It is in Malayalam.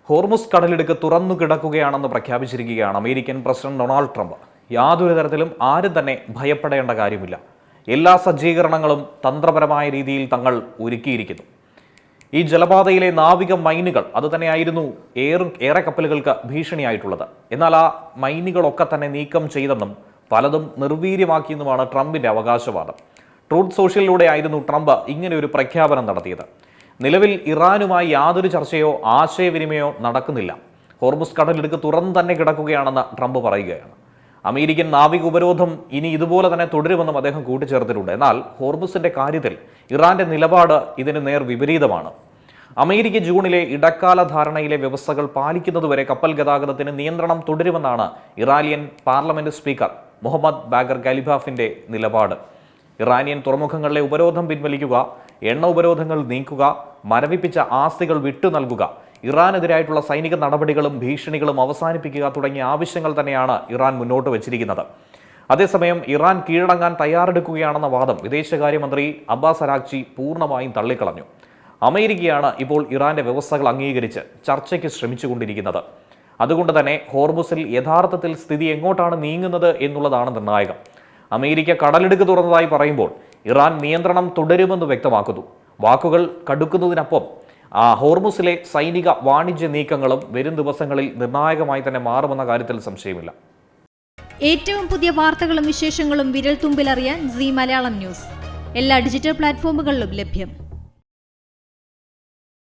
ഹോർമുസ് കടലിടുക്ക് തുറന്നു കിടക്കുകയാണെന്ന് പ്രഖ്യാപിച്ചിരിക്കുകയാണ് അമേരിക്കൻ പ്രസിഡന്റ് ഡൊണാൾഡ് ട്രംപ്. യാതൊരു തരത്തിലും ആരും തന്നെ ഭയപ്പെടേണ്ട കാര്യമില്ല. എല്ലാ സജ്ജീകരണങ്ങളും തന്ത്രപരമായ രീതിയിൽ തങ്ങൾ ഒരുക്കിയിരിക്കുന്നു. ഈ ജലപാതയിലെ നാവിക മൈനുകൾ അതുതന്നെയായിരുന്നു ഏറെ കപ്പലുകൾക്ക് ഭീഷണിയായിട്ടുള്ളത്. എന്നാൽ ആ മൈനുകളൊക്കെ തന്നെ നീക്കം ചെയ്തെന്നും പലതും നിർവീര്യമാക്കിയെന്നുമാണ് ട്രംപിന്റെ അവകാശവാദം. ട്രൂത്ത് സോഷ്യലിലൂടെ ആയിരുന്നു ട്രംപ് ഇങ്ങനെ ഒരു പ്രഖ്യാപനം നടത്തിയത്. നിലവിൽ ഇറാനുമായി യാതൊരു ചർച്ചയോ ആശയവിനിമയോ നടക്കുന്നില്ല. ഹോർമുസ് കടലിടുക്ക് തുറന്നു തന്നെ കിടക്കുകയാണെന്ന് ട്രംപ് പറയുകയാണ്. അമേരിക്കൻ നാവിക ഉപരോധം ഇനി ഇതുപോലെ തന്നെ തുടരുമെന്നും അദ്ദേഹം കൂട്ടിച്ചേർത്തിട്ടുണ്ട്. എന്നാൽ ഹോർമുസിന്റെ കാര്യത്തിൽ ഇറാന്റെ നിലപാട് ഇതിന് നേർ വിപരീതമാണ്. അമേരിക്ക ജൂണിലെ ഇടക്കാല ധാരണയിലെ വ്യവസ്ഥകൾ പാലിക്കുന്നതുവരെ കപ്പൽ ഗതാഗതത്തിന് നിയന്ത്രണം തുടരുമെന്നാണ് Iranian parliament speaker Mohammad Bagher ഖലിബാഫിന്റെ നിലപാട്. ഇറാനിയൻ തുറമുഖങ്ങളിലെ ഉപരോധം പിൻവലിക്കുക, എണ്ണ ഉപരോധങ്ങൾ നീക്കുക, മരവിപ്പിച്ച ആസ്തികൾ വിട്ടു നൽകുക, ഇറാനെതിരായിട്ടുള്ള സൈനിക നടപടികളും ഭീഷണികളും അവസാനിപ്പിക്കുക തുടങ്ങിയ ആവശ്യങ്ങൾ തന്നെയാണ് ഇറാൻ മുന്നോട്ട് വച്ചിരിക്കുന്നത്. അതേസമയം ഇറാൻ കീഴടങ്ങാൻ തയ്യാറെടുക്കുകയാണെന്ന വാദം വിദേശകാര്യമന്ത്രി അബ്ബാസ് അരാഗ്ചി പൂർണ്ണമായും തള്ളിക്കളഞ്ഞു. അമേരിക്കയാണ് ഇപ്പോൾ ഇറാന്റെ വ്യവസ്ഥകൾ അംഗീകരിച്ച് ചർച്ചയ്ക്ക് ശ്രമിച്ചുകൊണ്ടിരിക്കുന്നത്. അതുകൊണ്ട് തന്നെ ഹോർമുസിൽ യഥാർത്ഥത്തിൽ സ്ഥിതി എങ്ങോട്ടാണ് നീങ്ങുന്നത് എന്നുള്ളതാണ് നിർണായകം. അമേരിക്ക കടലിടുക്ക് തുറന്നതായി പറയുമ്പോൾ ഇറാൻ നിയന്ത്രണം തുടരുമെന്ന് വ്യക്തമാക്കുന്നു. വാക്കുകൾ കടുക്കുന്നതിനൊപ്പം ഹോർമുസിലെ സൈനിക വാണിജ്യ നീക്കങ്ങളും വരും ദിവസങ്ങളിൽ നിർണായകമായി തന്നെ മാറുമെന്ന കാര്യത്തിൽ സംശയമില്ല. ഏറ്റവും പുതിയ വാർത്തകളും വിശേഷങ്ങളും വിരൽ തുമ്പിലറിയാൻ സീ മലയാളം ന്യൂസ് എല്ലാ ഡിജിറ്റൽ പ്ലാറ്റ്ഫോമുകളിലും ലഭ്യം.